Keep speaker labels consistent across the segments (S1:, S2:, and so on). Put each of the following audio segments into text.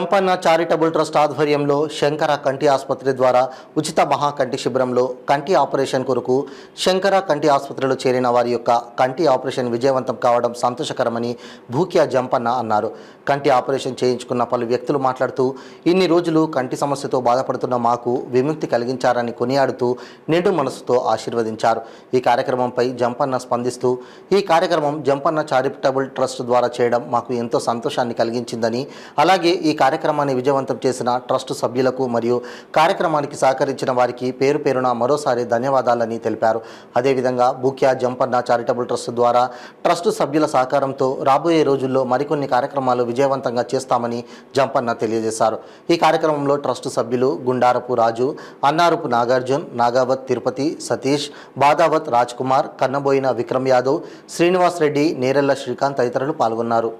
S1: Jampanna charitable trust ఆధ్వర్యంలో శంకర కంటి ఆసుపత్రి ద్వారా ఉచిత మహా కంటి శిబిరంలో కంటి ఆపరేషన్ కొరకు శంకర కంటి ఆసుపత్రిలో చేరిన వారి యొక్క కంటి ఆపరేషన్ విజయవంతం కావడం సంతోషకరమని భూక్యా జంపన్న అన్నారు. కంటి ఆపరేషన్ చేయించుకున్న పలు వ్యక్తులు మాట్లాడుతూ ఇన్ని రోజులు కంటి సమస్యతో బాధపడుతున్న మాకు విముక్తి కలిగించారని కొనియాడుతూ నిండు మనసుతో ఆశీర్వదించారు. ఈ కార్యక్రమంపై జంపన్న స్పందిస్తూ ఈ కార్యక్రమం జంపన్న చారిటబుల్ ట్రస్ట్ ద్వారా చేయడం మాకు ఎంతో సంతోషాన్ని కలిగించిందని, అలాగే ఈ కార్యక్రమాన్ని విజయవంతం చేసిన ట్రస్ట్ సభ్యులకు మరియు కార్యక్రమానికి సహకరించిన వారికి పేరు పేరున మరోసారి ధన్యవాదాలని తెలిపారు. అదేవిధంగా భూక్యా జంపన్న చారిటబుల్ ట్రస్ట్ ద్వారా ట్రస్ట్ సభ్యుల సహకారంతో రాబోయే రోజుల్లో మరికొన్ని కార్యక్రమాలు విజయవంతంగా చేస్తామని జంపన్న తెలియజేశారు. ఈ కార్యక్రమంలో ట్రస్ట్ సభ్యులు గుండారపు రాజు, అన్నారపు నాగార్జున్, నాగావత్ తిరుపతి, సతీష్, బాదావత్ రాజ్ కుమార్, కన్నబోయిన విక్రమ్ యాదవ్, శ్రీనివాస్ రెడ్డి, నేరెళ్ల శ్రీకాంత్ తదితరులు పాల్గొన్నారు.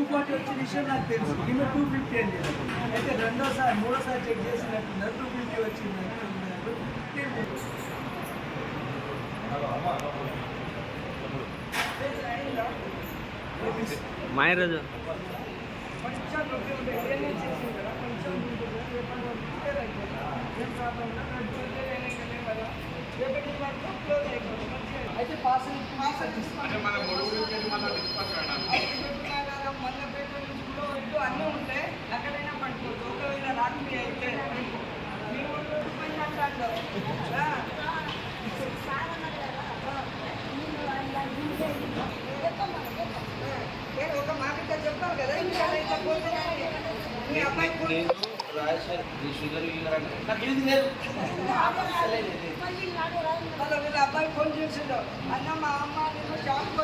S2: $240 వచ్చిన విషయం నాకు తెలుసు. ఈమె 250 అని అయితే రెండోసారి మూడోసారి చెక్ చేసినట్టున్నారు. 250 వచ్చిందంటున్నారు.
S3: మాయరాజు
S2: అయితే పాస్ అన్నీ ఉంటాయి. ఎక్కడైనా పట్టుకోవచ్చు. ఒకవేళ రాత్రి అయితే ఒక మాట చెప్పాలి కదా. మీ అబ్బాయి వీళ్ళ అబ్బాయి ఫోన్ చేసిండు, అన్న మా అమ్మ నేను షాప్కి